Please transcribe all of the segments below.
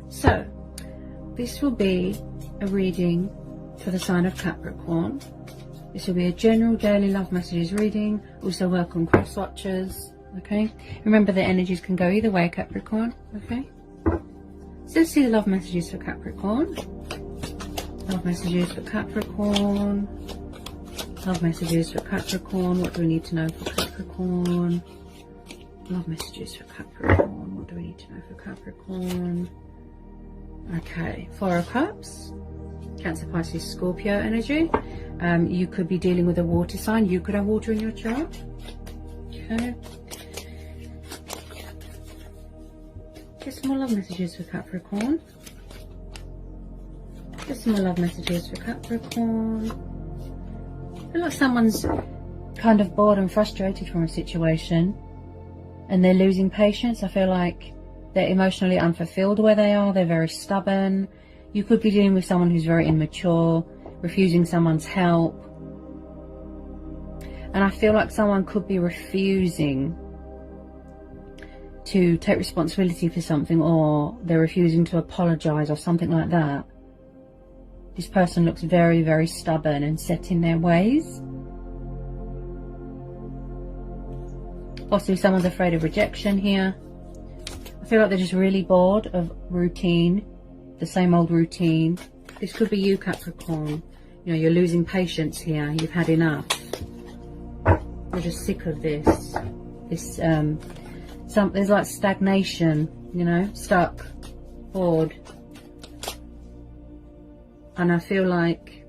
So this will be a reading for the sign of Capricorn. This will be a general daily love messages reading. Also welcome cross watchers. Okay, remember the energies can go either way, Capricorn. Okay, so let's see the love messages for Capricorn. Love messages for Capricorn. Love messages for Capricorn. What do we need to know for Capricorn? Love messages for Capricorn. What do we need to know for Capricorn? Okay, Four of Cups. Cancer, Pisces, Scorpio energy. You could be dealing with a water sign. You could have water in your chart. Okay. Get some more love messages for Capricorn. Get some more love messages for Capricorn. I feel like someone's kind of bored and frustrated from a situation and they're losing patience. I feel like they're emotionally unfulfilled where they are. They're very stubborn. You could be dealing with someone who's very immature, refusing someone's help. And I feel like someone could be refusing to take responsibility for something, or they're refusing to apologize or something like that. This person looks very, very stubborn and set in their ways. Possibly someone's afraid of rejection here. I feel like they're just really bored of routine, the same old routine. This could be you, Capricorn. You know, you're losing patience here. You've had enough. You're just sick of this. There's like stagnation, you know, stuck, bored. And I feel like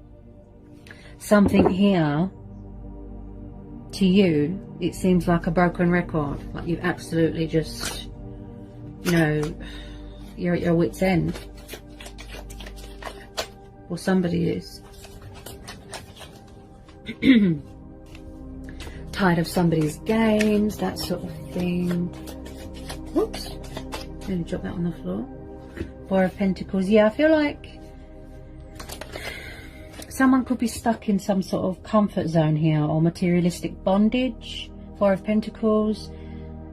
something here, to you, it seems like a broken record. Like you've absolutely just, you know, you're at your wit's end. Or somebody is. Tired of somebody's games, that sort of thing. Whoops. Nearly dropped that on the floor. Four of Pentacles. Yeah, I feel like someone could be stuck in some sort of comfort zone here, or materialistic bondage. Four of Pentacles.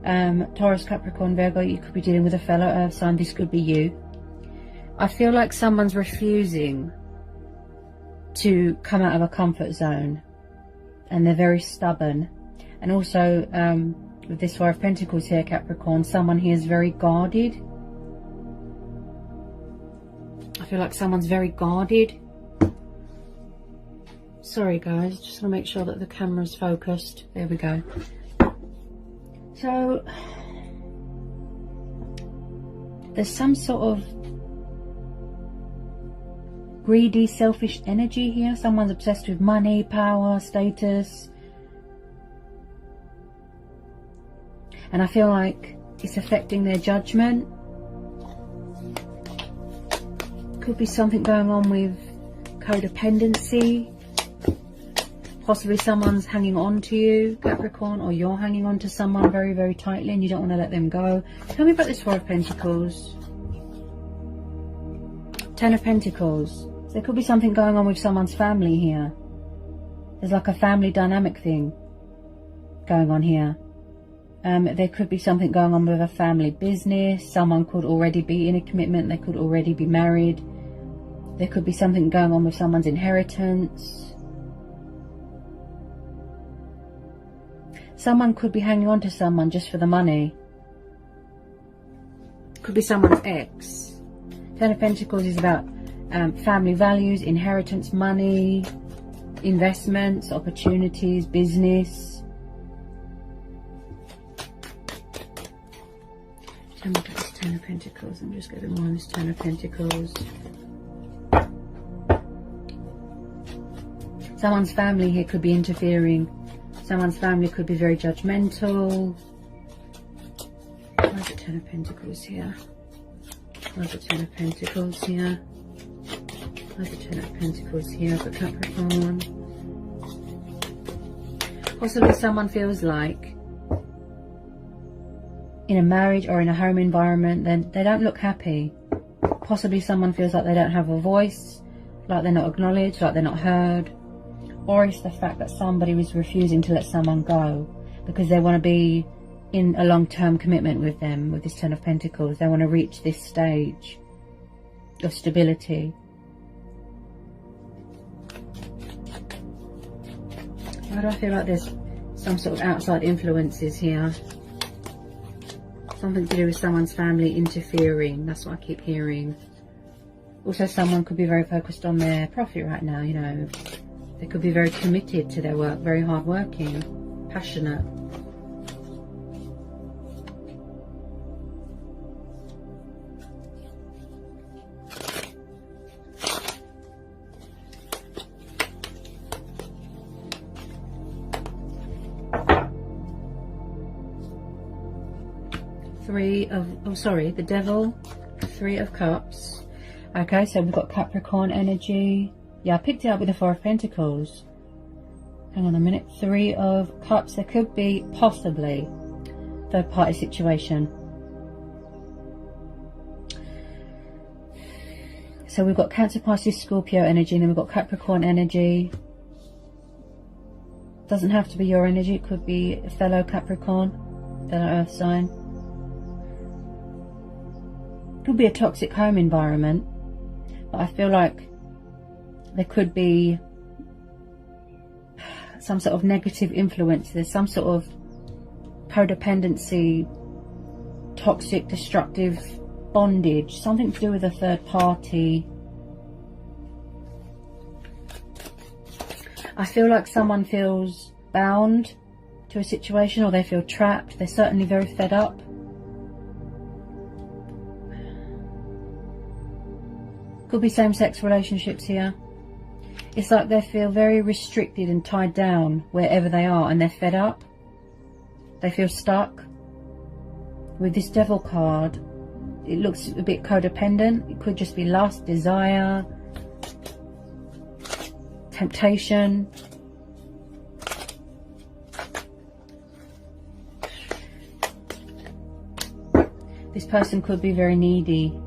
Taurus, Capricorn, Virgo, you could be dealing with a fellow earth sign. This could be you. I feel like someone's refusing to come out of a comfort zone, and they're very stubborn. And also with this Four of Pentacles here, Capricorn, someone here is very guarded. I feel like someone's very guarded. Sorry guys, just want to make sure that the camera's focused. There we go. So there's some sort of greedy, selfish energy here. Someone's obsessed with money, power, status. And I feel like it's affecting their judgment. Could be something going on with codependency. Possibly someone's hanging on to you, Capricorn, or you're hanging on to someone very, very tightly and you don't want to let them go. Tell me about this Four of Pentacles. Ten of Pentacles. So there could be something going on with someone's family here. There's like a family dynamic thing going on here. There could be something going on with a family business. Someone could already be in a commitment. They could already be married. There could be something going on with someone's inheritance. Someone could be hanging on to someone just for the money. Could be someone's ex. Ten of Pentacles is about family values, inheritance, money, investments, opportunities, business. Tell me about this Ten of Pentacles. I'm just getting more on this Ten of Pentacles. Someone's family here could be interfering. Someone's family could be very judgmental. Where's the Ten of Pentacles here? Where's the Ten of Pentacles here? Where's the Ten of Pentacles here for Capricorn? Possibly someone feels like in a marriage or in a home environment, then they don't look happy. Possibly someone feels like they don't have a voice, like they're not acknowledged, like they're not heard. Or it's the fact that somebody is refusing to let someone go because they want to be in a long-term commitment with them, with this Ten of Pentacles. They want to reach this stage. of stability. Why do I feel like there's some sort of outside influences here? Something to do with someone's family interfering. That's what I keep hearing. Also, someone could be very focused on their profit right now, you know. They could be very committed to their work, very hardworking, passionate. The Devil, 3 of Cups. Okay, so we've got Capricorn energy. Yeah, I picked it up with the 4 of Pentacles. Hang on a minute. 3 of Cups. There could be possibly third party situation. So we've got Cancer, Pisces, Scorpio energy, and then we've got Capricorn energy. Doesn't have to be your energy. It could be a fellow Capricorn, fellow Earth sign. Could be a toxic home environment, but I feel like there could be some sort of negative influence. There's some sort of codependency, toxic, destructive bondage, something to do with a third party. I feel like someone feels bound to a situation, or they feel trapped. They're certainly very fed up. Could be same-sex relationships here. It's like they feel very restricted and tied down wherever they are, and they're fed up. They feel stuck. With this Devil card, it looks a bit codependent. It could just be lust, desire, temptation. This person could be very needy.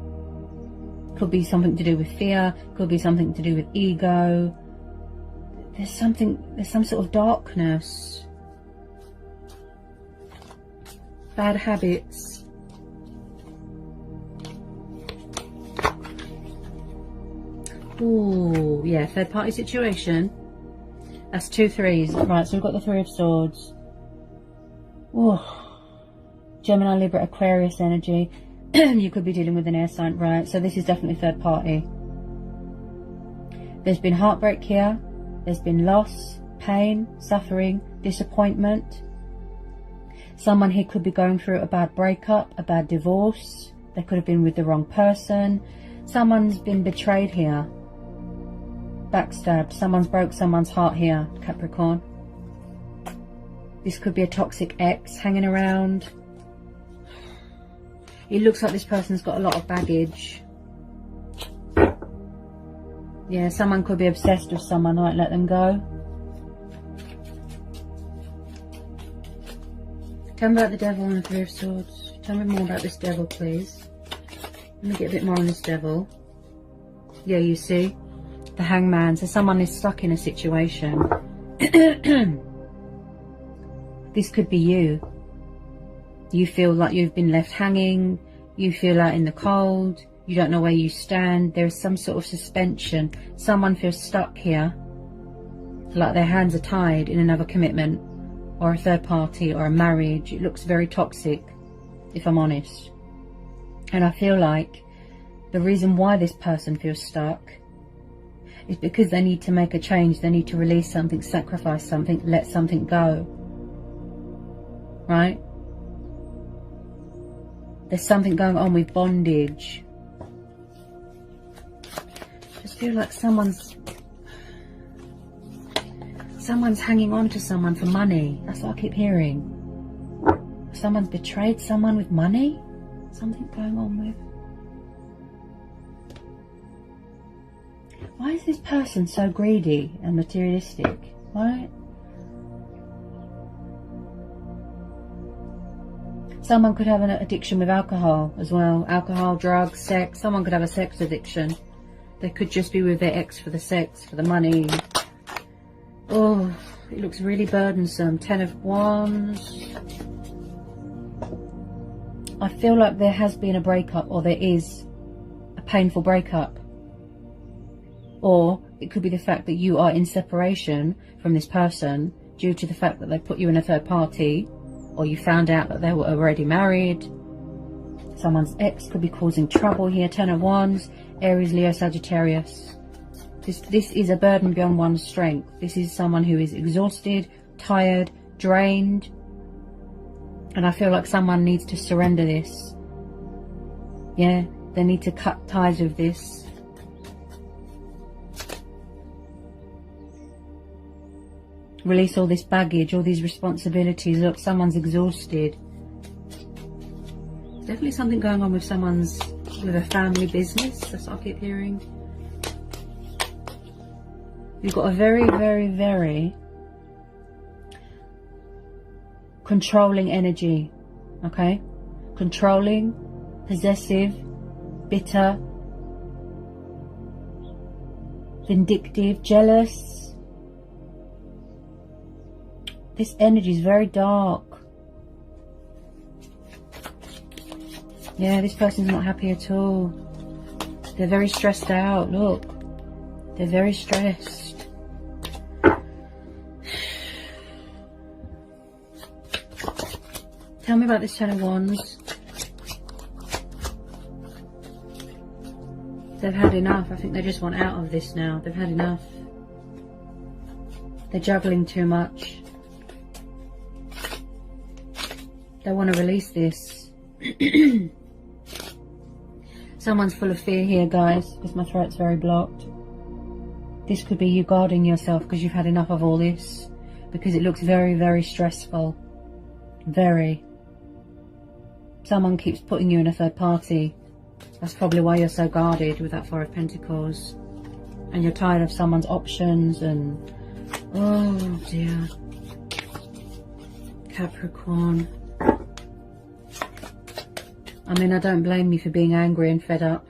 Could be something to do with fear, could be something to do with ego. There's some sort of darkness. Bad habits. Ooh, yeah, third party situation. That's 2 3s. Right, so we've got the 3 of Swords. Ooh. Gemini, Libra, Aquarius energy. You could be dealing with an air sign, right? So this is definitely third party. There's been heartbreak here. There's been loss, pain, suffering, disappointment. Someone here could be going through a bad breakup, a bad divorce. They could have been with the wrong person. Someone's been betrayed here. Backstabbed. Someone's broke someone's heart here, Capricorn. This could be a toxic ex hanging around. It looks like this person's got a lot of baggage. Yeah, someone could be obsessed with someone, might let them go. Tell me about the Devil and the 3 of Swords. Tell me more about this Devil, please. Let me get a bit more on this Devil. Yeah, you see? The Hangman. So someone is stuck in a situation. This could be you. You feel like you've been left hanging, you feel out in the cold, you don't know where you stand, there is some sort of suspension. Someone feels stuck here, like their hands are tied in another commitment, or a third party, or a marriage. It looks very toxic, if I'm honest. And I feel like the reason why this person feels stuck is because they need to make a change, they need to release something, sacrifice something, let something go. Right? There's something going on with bondage. I just feel like someone's hanging on to someone for money. That's what I keep hearing. Someone's betrayed someone with money? Something going on with... Why is this person so greedy and materialistic? Why? Someone could have an addiction with alcohol as well. Alcohol, drugs, sex. Someone could have a sex addiction. They could just be with their ex for the sex, for the money. Oh, it looks really burdensome. 10 of Wands. I feel like there has been a breakup, or there is a painful breakup. Or it could be the fact that you are in separation from this person due to the fact that they put you in a third party, or you found out that they were already married. Someone's ex could be causing trouble here. 10 of Wands, Aries, Leo, Sagittarius. This is a burden beyond one's strength. This is someone who is exhausted, tired, drained. And I feel like someone needs to surrender this. Yeah, they need to cut ties with this. Release all this baggage, all these responsibilities. Look, someone's exhausted. There's definitely something going on with with a family business. That's what I keep hearing. You've got a very, very, very controlling energy. Okay? Controlling, possessive, bitter, vindictive, jealous. This energy is very dark. Yeah, this person's not happy at all. They're very stressed out. Look, they're very stressed. Tell me about this 10 of Wands. They've had enough. I think they just want out of this now. They've had enough. They're juggling too much. They want to release this. Someone's full of fear here, guys, because my throat's very blocked. This could be you guarding yourself because you've had enough of all this. Because it looks very, very stressful. Very. Someone keeps putting you in a third party. That's probably why you're so guarded with that 4 of Pentacles. And you're tired of someone's options and... oh dear. Capricorn. I mean, I don't blame you for being angry and fed up.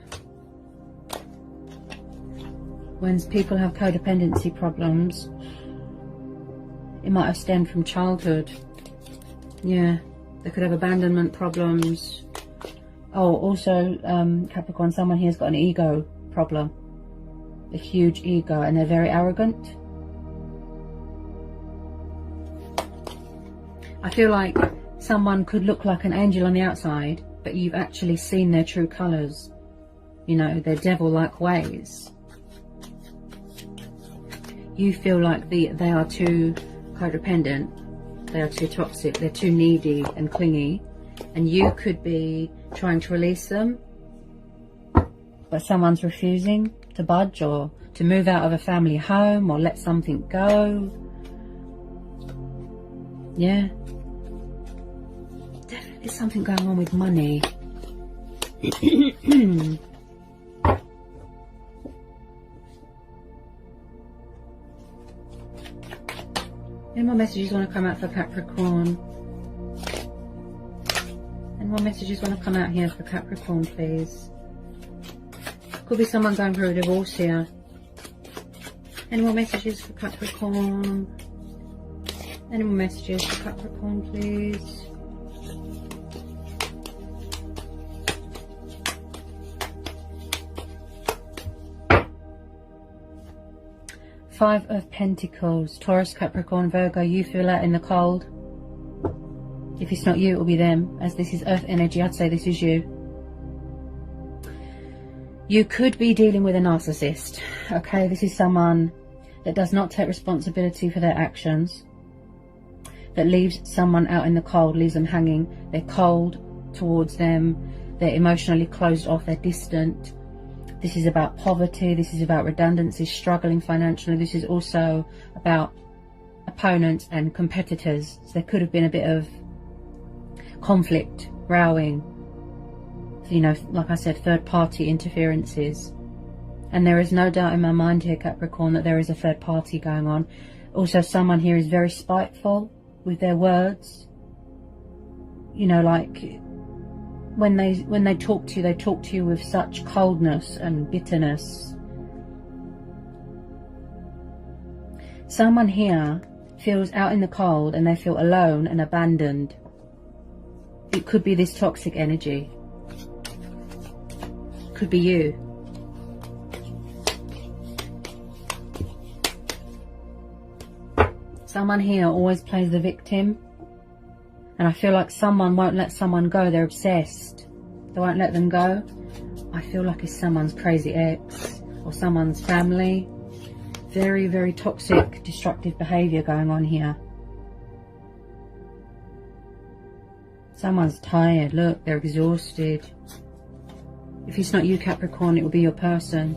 When people have codependency problems, it might have stemmed from childhood. Yeah, they could have abandonment problems. Oh, also, Capricorn, someone here has got an ego problem. A huge ego, and they're very arrogant. I feel like someone could look like an angel on the outside, but you've actually seen their true colours. You know, their devil-like ways. You feel like they are too codependent. They are too toxic. They're too needy and clingy. And you could be trying to release them, but someone's refusing to budge or to move out of a family home or let something go. Yeah. Definitely something going on with money. Any more messages want to come out for Capricorn? Any more messages want to come out here for Capricorn, please? Could be someone going through a divorce here. Any more messages for Capricorn? Any more messages for Capricorn, please? Five of Pentacles. Taurus, Capricorn, Virgo, you feel out in the cold. If it's not you, it will be them. As this is earth energy, I'd say this is you. You could be dealing with a narcissist. Okay, this is someone that does not take responsibility for their actions. That leaves someone out in the cold, leaves them hanging. They're cold towards them. They're emotionally closed off. They're distant. This is about poverty. This is about redundancy, struggling financially. This is also about opponents and competitors. So there could have been a bit of conflict, rowing. You know, like I said, third party interferences. And there is no doubt in my mind here, Capricorn, that there is a third party going on. Also, someone here is very spiteful with their words. You know, like when they talk to you, they talk to you with such coldness and bitterness. Someone here feels out in the cold and they feel alone and abandoned. It could be this toxic energy. Could be you. Someone here always plays the victim. And I feel like someone won't let someone go. They're obsessed. They won't let them go. I feel like it's someone's crazy ex or someone's family. Very, very toxic, destructive behaviour going on here. Someone's tired. Look, they're exhausted. If it's not you, Capricorn, it will be your person.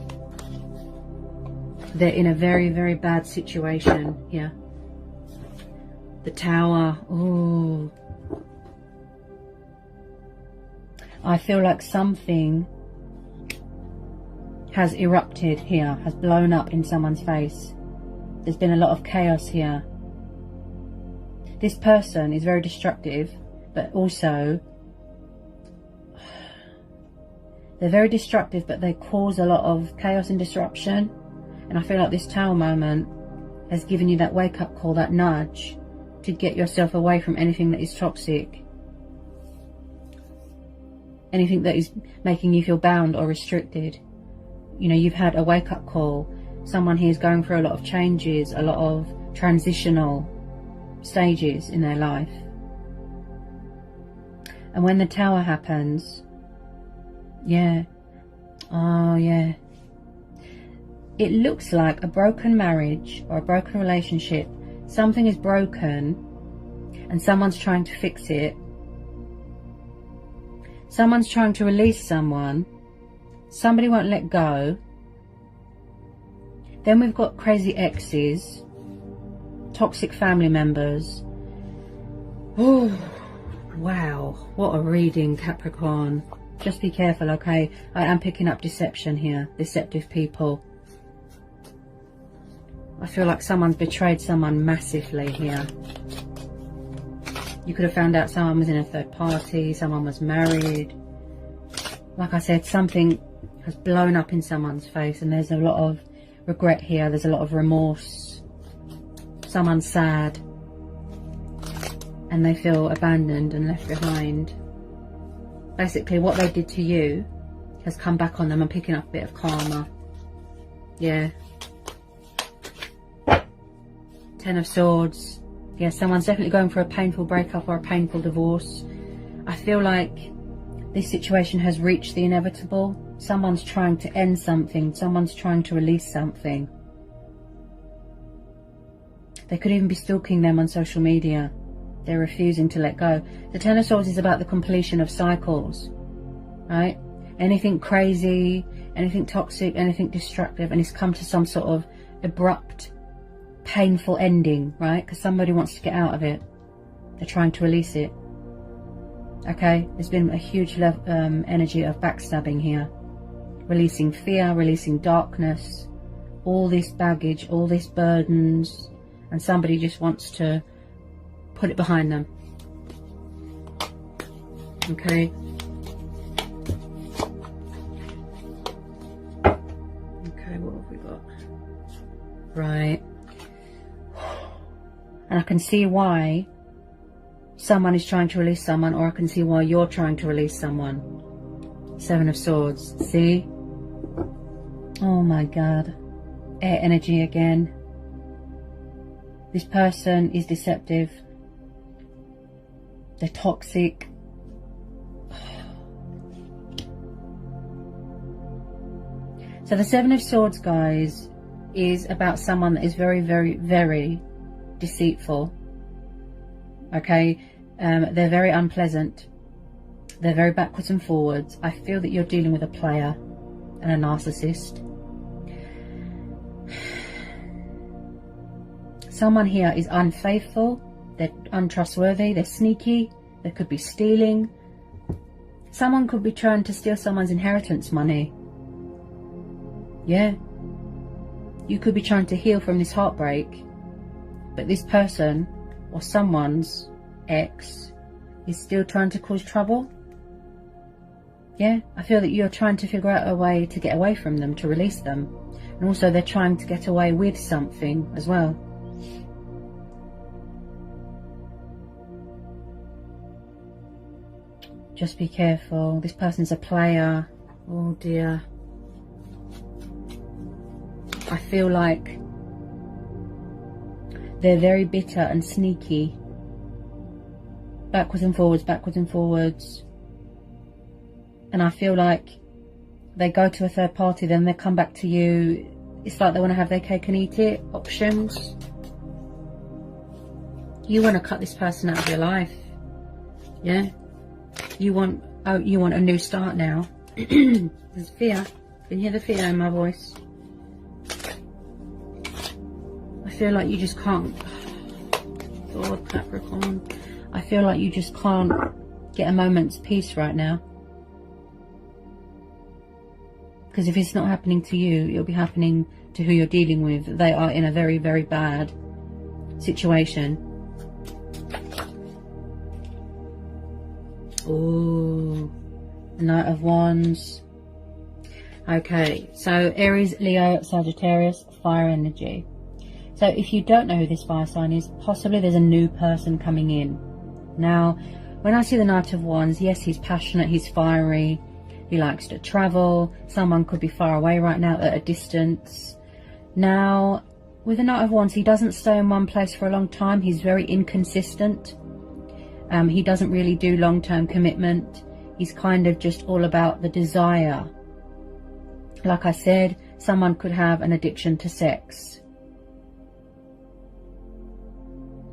They're in a very, very bad situation here. The Tower. Oh. I feel like something has erupted here, has blown up in someone's face. There's been a lot of chaos here. This person is very destructive, but also they're very destructive, but they cause a lot of chaos and disruption. And I feel like this Tower moment has given you that wake-up call, that nudge to get yourself away from anything that is toxic. Anything that is making you feel bound or restricted. You know, you've had a wake-up call. Someone here is going through a lot of changes, a lot of transitional stages in their life. And when the Tower happens, yeah, oh yeah, it looks like a broken marriage or a broken relationship. Something is broken and someone's trying to fix it. Someone's trying to release someone. Somebody won't let go. Then we've got crazy exes, toxic family members. Oh, wow, what a reading, Capricorn. Just be careful, okay? I am picking up deception here, deceptive people. I feel like someone's betrayed someone massively here. You could have found out someone was in a third party, someone was married. Like I said, something has blown up in someone's face and there's a lot of regret here, there's a lot of remorse. Someone's sad and they feel abandoned and left behind. Basically, what they did to you has come back on them and picking up a bit of karma. Yeah. Ten of Swords. Yeah, someone's definitely going for a painful breakup or a painful divorce. I feel like this situation has reached the inevitable. Someone's trying to end something. Someone's trying to release something. They could even be stalking them on social media. They're refusing to let go. The Ten of Swords is about the completion of cycles, right? Anything crazy, anything toxic, anything destructive, and it's come to some sort of abrupt, painful ending, right? Because somebody wants to get out of it. They're trying to release it. Okay, there's been a huge energy of backstabbing here. Releasing fear, releasing darkness, all this baggage, all these burdens, and somebody just wants to put it behind them. Okay. Okay, what have we got? Right. And I can see why someone is trying to release someone, or I can see why you're trying to release someone. Seven of Swords. See? Oh my God. Air energy again. This person is deceptive. They're toxic. So the Seven of Swords, guys, is about someone that is very, very, very deceitful. Okay, they're very unpleasant. They're very backwards and forwards. I feel that you're dealing with a player and a narcissist. Someone here is unfaithful. They're untrustworthy. They're sneaky. They could be stealing. Someone could be trying to steal someone's inheritance money. Yeah. You could be trying to heal from this heartbreak, but this person or someone's ex is still trying to cause trouble. Yeah, I feel that you're trying to figure out a way to get away from them, to release them. And also they're trying to get away with something as well. Just be careful. This person's a player. Oh dear. I feel like They're very bitter and sneaky. Backwards and forwards, backwards and forwards. And I feel like they go to a third party, then they come back to you. It's like they want to have their cake and eat it. Options. You want to cut this person out of your life. Yeah? You want a new start now. There's fear. Can you hear the fear in my voice? I feel like you just can't. God, Capricorn. I feel like you just can't get a moment's peace right now. Because if it's not happening to you, it'll be happening to who you're dealing with. They are in a very, very bad situation. Oh, Knight of Wands. Okay, so Aries, Leo, Sagittarius, fire energy. So if you don't know who this fire sign is, possibly there's a new person coming in. Now, when I see the Knight of Wands, yes, he's passionate, he's fiery, he likes to travel. Someone could be far away right now at a distance. Now, with the Knight of Wands, he doesn't stay in one place for a long time. He's very inconsistent. He doesn't really do long-term commitment. He's kind of just all about the desire. Like I said, someone could have an addiction to sex.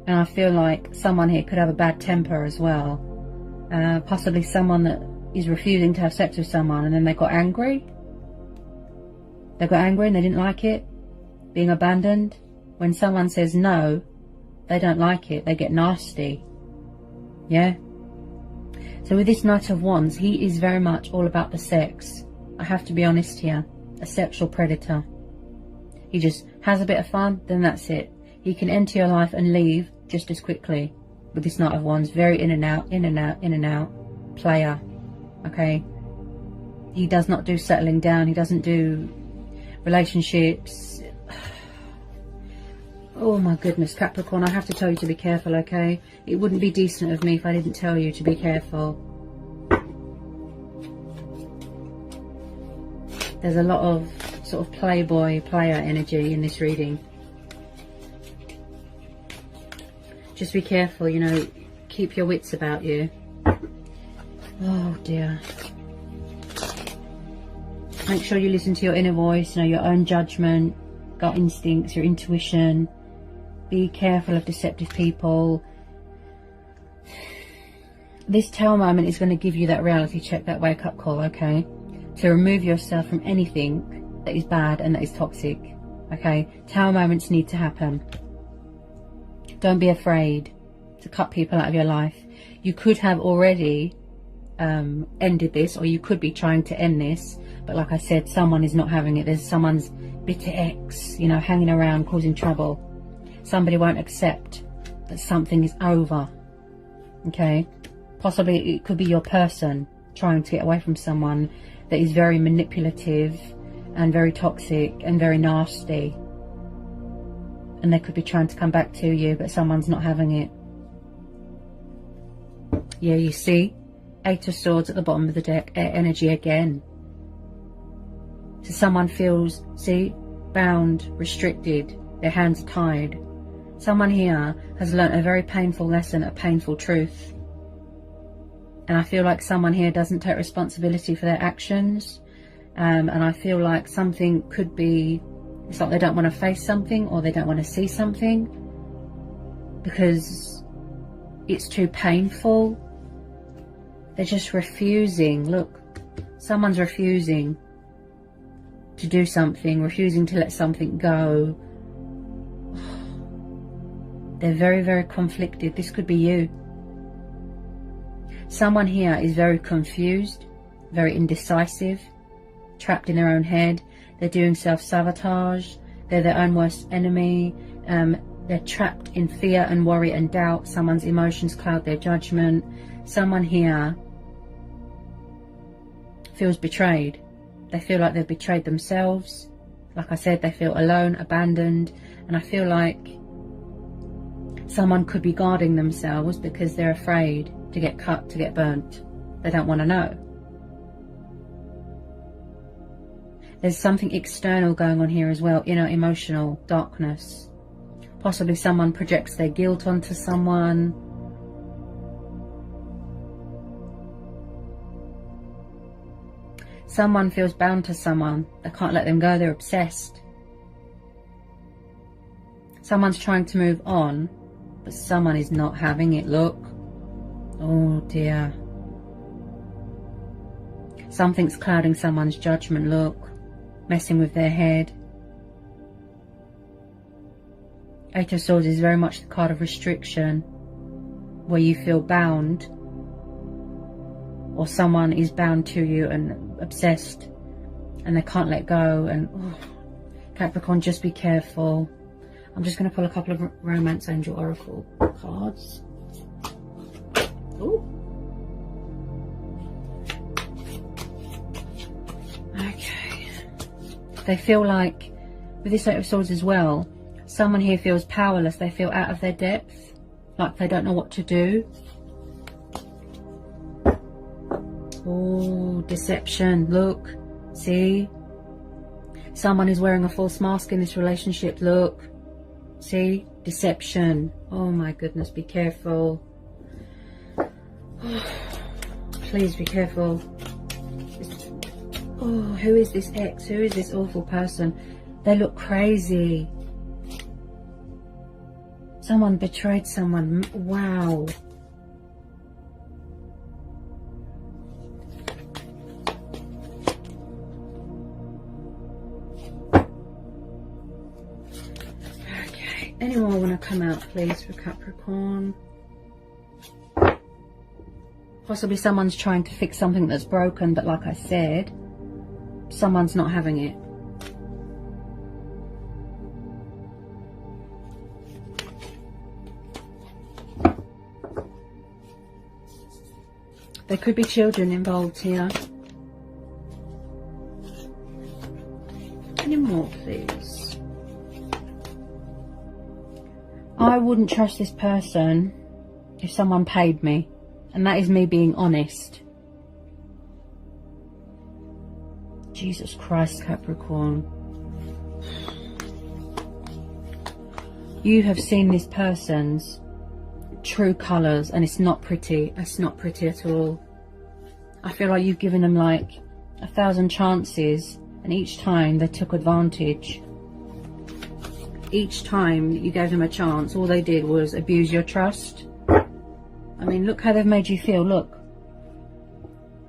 And I feel like someone here could have a bad temper as well. Possibly someone that is refusing to have sex with someone and then they got angry. They got angry and they didn't like it. Being abandoned. When someone says no, they don't like it. They get nasty. Yeah? So with this Knight of Wands, he is very much all about the sex. I have to be honest here. A sexual predator. He just has a bit of fun, then that's it. He can enter your life and leave just as quickly. With this Knight of Wands, very in and out, in and out, in and out. Player. Okay? He does not do settling down. He doesn't do relationships. Oh my goodness, Capricorn, I have to tell you to be careful, okay? It wouldn't be decent of me if I didn't tell you to be careful. There's a lot of sort of playboy, player energy in this reading. Just be careful, you know, keep your wits about you. Oh dear. Make sure you listen to your inner voice, you know, your own judgment, gut instincts, your intuition. Be careful of deceptive people. This Tower moment is going to give you that reality check, that wake up call, okay? To remove yourself from anything that is bad and that is toxic, okay? Tower moments need to happen. Don't be afraid to cut people out of your life. You could have already ended this, or you could be trying to end this, but like I said, someone is not having it. There's someone's bitter ex, you know, hanging around causing trouble. Somebody won't accept that something is over, okay? Possibly it could be your person trying to get away from someone that is very manipulative and very toxic and very nasty, and they could be trying to come back to you, but someone's not having it. Yeah, you see, Eight of Swords at the bottom of the deck, air energy again. So someone feels, see, bound, restricted, their hands tied. Someone here has learnt a very painful lesson, a painful truth. And I feel like someone here doesn't take responsibility for their actions. And I feel like something could be, it's like they don't want to face something, or they don't want to see something because it's too painful. They're just refusing. Look, someone's refusing to do something, refusing to let something go. They're very, very conflicted. This could be you. Someone here is very confused, very indecisive, trapped in their own head. They're doing self-sabotage. They're their own worst enemy. They're trapped in fear and worry and doubt. Someone's emotions cloud their judgment. Someone here feels betrayed. They feel like they've betrayed themselves. Like I said, they feel alone, abandoned. And I feel like someone could be guarding themselves because they're afraid to get cut, to get burnt. They don't want to know. There's something external going on here as well, inner emotional darkness. Possibly someone projects their guilt onto someone. Someone feels bound to someone. They can't let them go. They're obsessed. Someone's trying to move on, but someone is not having it. Look. Oh dear. Something's clouding someone's judgment. Look. Messing with their head. Eight of Swords is very much the card of restriction, where you feel bound, or someone is bound to you and obsessed and they can't let go. And Capricorn, just be careful. I'm just going to pull a couple of Romance Angel Oracle cards. Ooh. Okay. They feel like, with this Eight of Swords as well, someone here feels powerless. They feel out of their depth, like they don't know what to do. Oh, deception. Look, see? Someone is wearing a false mask in this relationship. Look, see? Deception. Oh my goodness, be careful. Oh, please be careful. Oh, who is this ex? Who is this awful person? They look crazy. Someone betrayed someone. Wow. Okay. Anyone want to come out, please, for Capricorn? Possibly someone's trying to fix something that's broken, but like I said, someone's not having it. There could be children involved here. Any more, please? I wouldn't trust this person if someone paid me. And that is me being honest. Jesus Christ, Capricorn. You have seen this person's true colours and it's not pretty. It's not pretty at all. I feel like you've given them like 1,000 chances and each time they took advantage. Each time you gave them a chance, all they did was abuse your trust. I mean, look how they've made you feel. Look,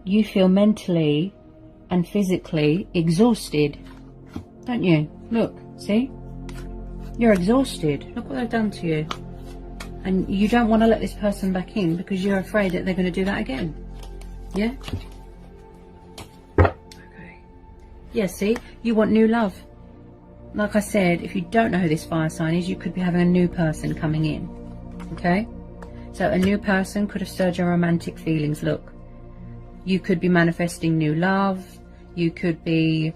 you feel mentally and physically exhausted, don't you? Look, see? You're exhausted. Look what they've done to you. And you don't want to let this person back in because you're afraid that they're going to do that again. Yeah? Okay. Yeah, see? You want new love. Like I said, if you don't know who this fire sign is, you could be having a new person coming in. Okay? So a new person could have stirred your romantic feelings. Look, you could be manifesting new love. You could be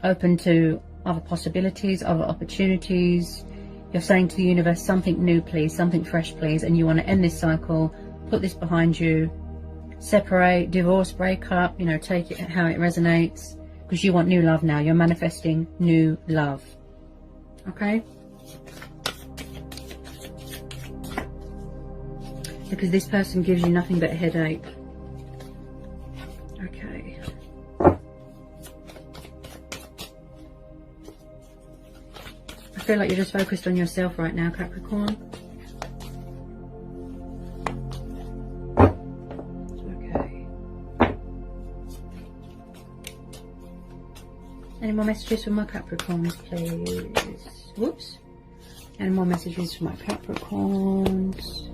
open to other possibilities, other opportunities. You're saying to the universe, something new please, something fresh please, and you want to end this cycle, put this behind you, separate, divorce, break up, you know, take it how it resonates, because you want new love now. You're manifesting new love. Okay? Because this person gives you nothing but a headache. Okay. I feel like you're just focused on yourself right now, Capricorn. Okay. Any more messages for my Capricorns, please? Whoops. Any more messages for my Capricorns?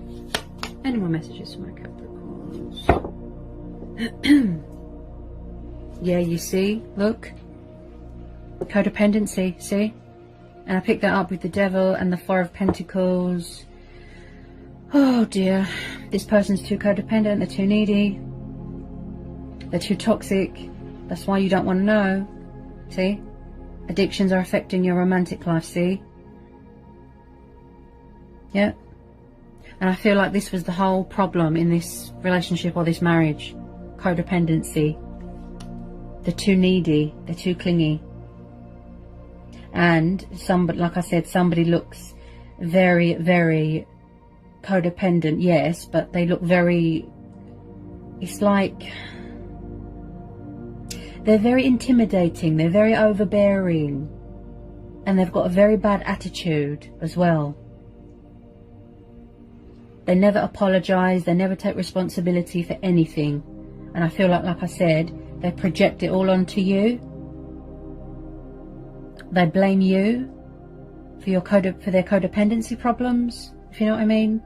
Any more messages for my Capricorns? Yeah, you see? Look. Codependency, see? And I picked that up with the Devil and the Four of Pentacles. Oh dear. This person's too codependent, they're too needy. They're too toxic. That's why you don't want to know. See? Addictions are affecting your romantic life, see? Yeah. And I feel like this was the whole problem in this relationship or this marriage. Codependency. They're too needy. They're too clingy. And somebody, like I said, somebody looks very, very codependent, yes, but they look very, it's like they're very intimidating, they're very overbearing, and they've got a very bad attitude as well. They never apologize, they never take responsibility for anything, and I feel like I said, they project it all onto you. They blame you for their codependency problems, if you know what I mean.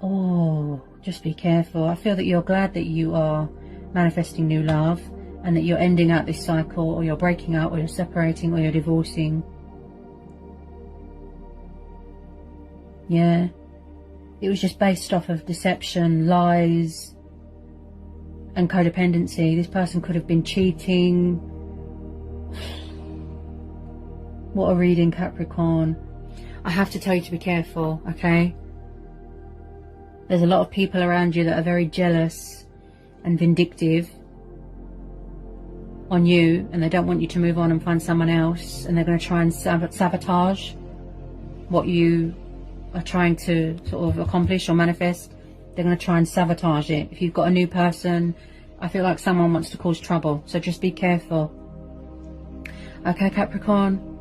Oh, just be careful. I feel that you're glad that you are manifesting new love, and that you're ending out this cycle, or you're breaking up, or you're separating, or you're divorcing. Yeah. It was just based off of deception, lies, and codependency. This person could have been cheating. What a reading, Capricorn. I have to tell you to be careful, okay? There's a lot of people around you that are very jealous and vindictive on you, and they don't want you to move on and find someone else, and they're going to try and sabotage what you are trying to sort of accomplish or manifest. They're going to try and sabotage it. If you've got a new person, I feel like someone wants to cause trouble, so just be careful. Okay, Capricorn?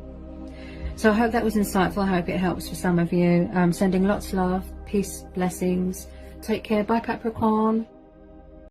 So I hope that was insightful. I hope it helps for some of you. Sending lots of love, peace, blessings. Take care. Bye, Capricorn.